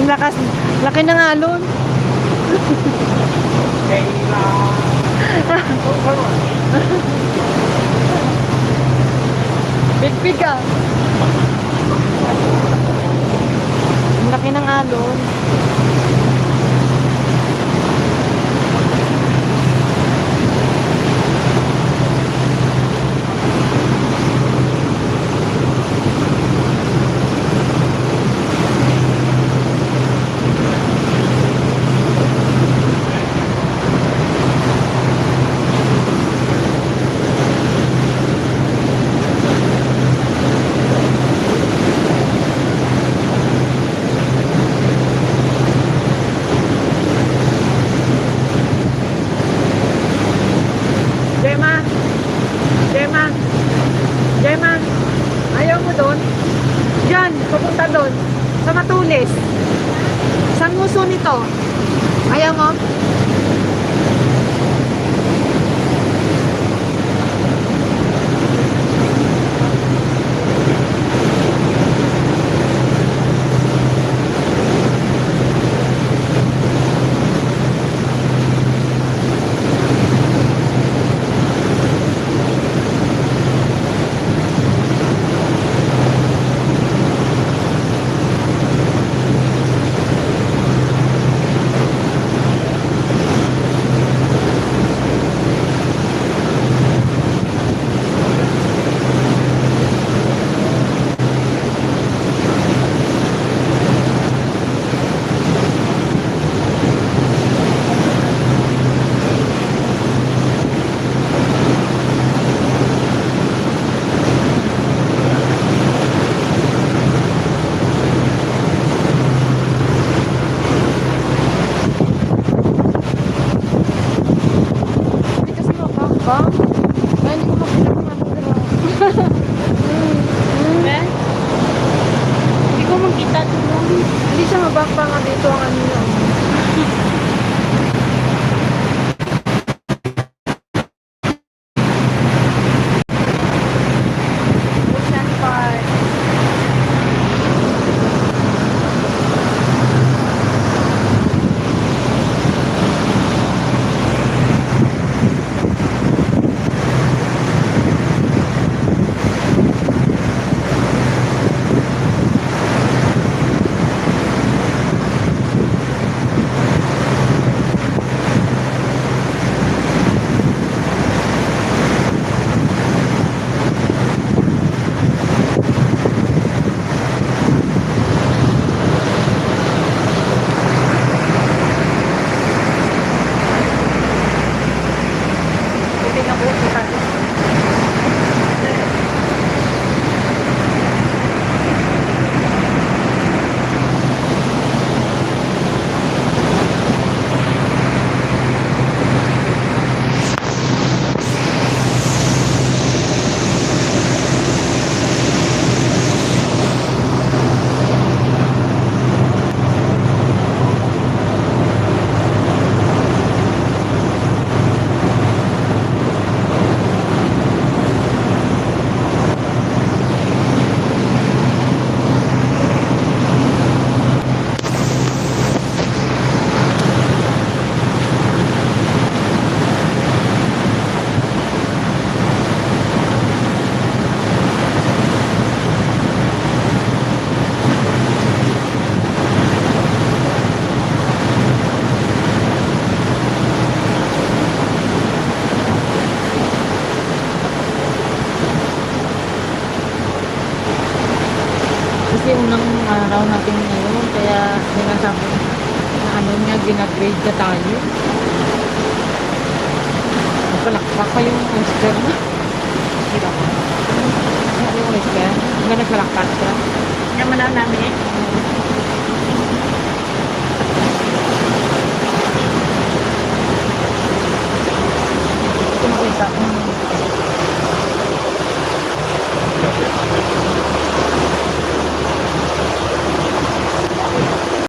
Ang lakas, laki ng alon. Big ka. Ang laki ng alon. Gemma! Gemma! Gemma! Ayaw mo doon? Diyan, pupunta doon. Sa Matulis. Saan nguso nito? Ayaw mo? Ba? Ay, hindi ko makita kung ano dito. Hindi ko makita doon. Hindi siya mabakpa nga dito ang ano yun. Ocean Park. Kasi unang araw natin ngayon, kaya sinasabi na ano niya, ginagrade ka tayo. Nagpalakpak pa yung oyster na. Hindi ba? Ano yung oyster? Hanggang nagpalakpak siya. Naman na namin.